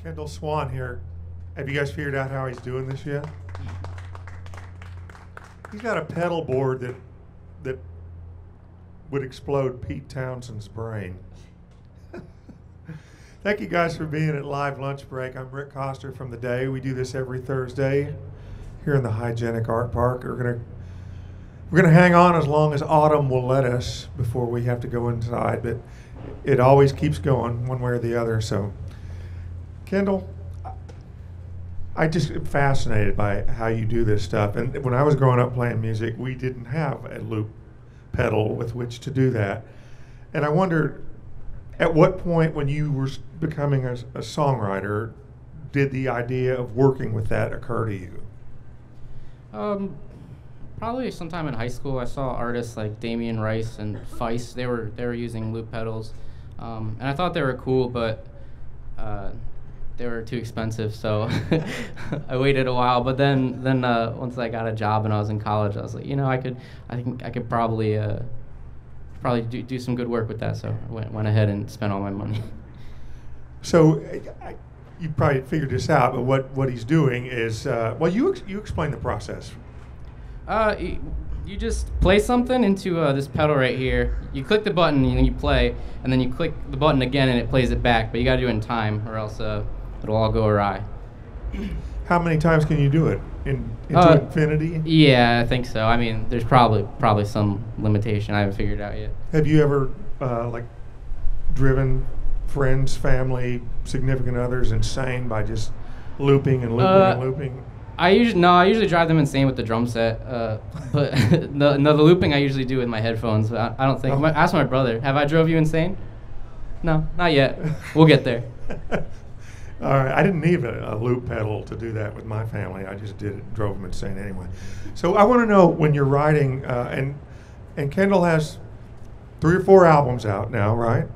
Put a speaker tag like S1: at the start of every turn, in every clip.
S1: Kendall Swan here. Have you guys figured out how he's doing this yet? He's got a pedal board that would explode Pete Townsend's brain. Thank you guys for being at Live Lunch Break. I'm Rick Coster from The Day. We do this every Thursday here in the Hygienic Art Park. We're gonna hang on as long as autumn will let us before we have to go inside, but it always keeps going one way or the other. So, Kendall, I just am fascinated by how you do this stuff. And when I was growing up playing music, we didn't have a loop pedal with which to do that. And I wondered, at what point when you were becoming a songwriter, did the idea of working with that occur to you?
S2: Probably sometime in high school. I saw artists like Damien Rice and Feist. They were using loop pedals, and I thought they were cool, but they were too expensive. So I waited a while. But then once I got a job and I was in college, I was like, I think I could probably do some good work with that. So I went ahead and spent all my money.
S1: So you probably figured this out, but what he's doing is, you explain the process.
S2: You just play something into this pedal right here. You click the button and you play, and then you click the button again and it plays it back. But you gotta do it in time, or else it'll all go awry.
S1: How many times can you do it? Into infinity?
S2: Yeah, I think so. I mean, there's probably some limitation I haven't figured out yet.
S1: Have you ever driven friends, family, significant others insane by just looping and looping and looping?
S2: I usually drive them insane with the drum set, but the looping I usually do with my headphones. I don't think.
S1: Oh.
S2: Ask my brother. Have I drove you insane? No, not yet. We'll get there.
S1: All right, I didn't need a loop pedal to do that with my family. I just did it, drove them insane anyway. So I want to know, when you're writing, and Kendall has 3 or 4 albums out now, right?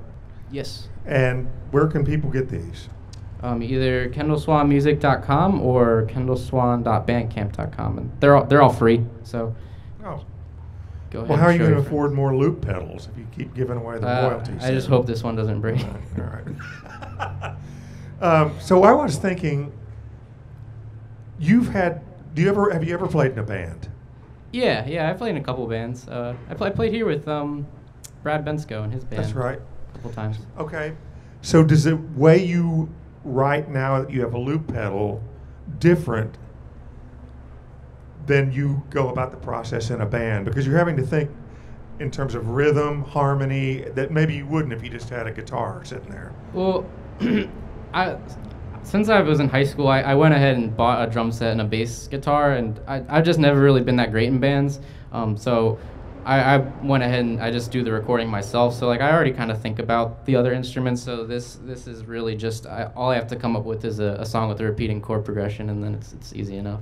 S2: Yes.
S1: And where can people get these?
S2: Either kendallswanmusic.com or kendallswan.bandcamp.com, and they're all free. So go ahead.
S1: Well, how are you
S2: show
S1: going to
S2: your
S1: afford more loop pedals if you keep giving away the royalties?
S2: I just hope this one doesn't break.
S1: All right. So I was thinking, have you ever played in a band?
S2: Yeah, I played in a couple bands. I played here with Brad Bensko and his band.
S1: That's right.
S2: A couple times.
S1: Okay. So does the way you write now that you have a loop pedal different than you go about the process in a band? Because you're having to think in terms of rhythm, harmony, that maybe you wouldn't if you just had a guitar sitting there.
S2: Well, since I was in high school, I went ahead and bought a drum set and a bass guitar, and I've just never really been that great in bands. So I went ahead and I just do the recording myself. So I already kind of think about the other instruments. So this is really just all I have to come up with is a song with a repeating chord progression, and then it's easy enough.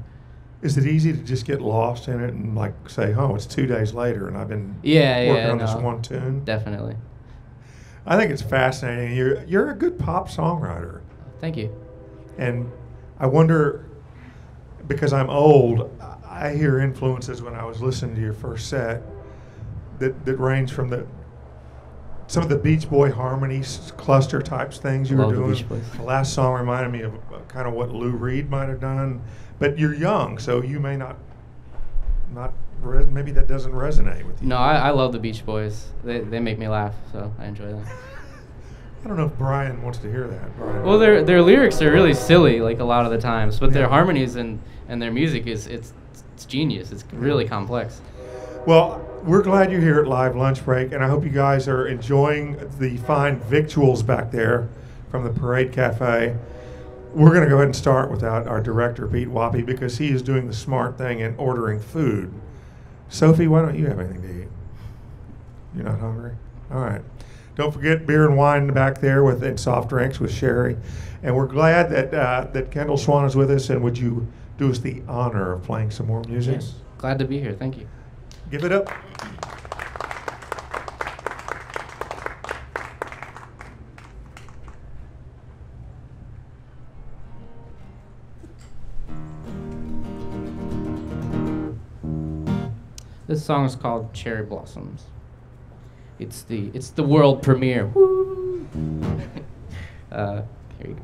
S1: Is it easy to just get lost in it and say, oh, it's 2 days later and I've been working on this one tune?
S2: Definitely.
S1: I think it's fascinating. You're a good pop songwriter.
S2: Thank you. And
S1: I wonder, because I'm old, I hear influences when I was listening to your first set that range from some of the Beach Boy harmonies, cluster types things you were doing.
S2: The Beach Boys.
S1: The last song reminded me of kind of what Lou Reed might have done, but you're young, so you may not maybe that doesn't resonate with you.
S2: No, I love the Beach Boys. They make me laugh, so I enjoy them.
S1: I don't know if Brian wants to hear that. Brian.
S2: Well, their lyrics are really silly, a lot of the times, but their harmonies and their music it's genius. It's really complex.
S1: Well, we're glad you're here at Live Lunch Break, and I hope you guys are enjoying the fine victuals back there from the Parade Cafe. We're going to go ahead and start without our director, Pete Wappy, because he is doing the smart thing and ordering food. Sophie, why don't you have anything to eat? You're not hungry? All right. Don't forget beer and wine back there and soft drinks with Sherry. And we're glad that Kendall Swan is with us, and would you do us the honor of playing some more music?
S2: Yes. Glad to be here. Thank you.
S1: Give it up.
S2: This song is called Cherry Blossoms. It's the world premiere. Woo! Here you go.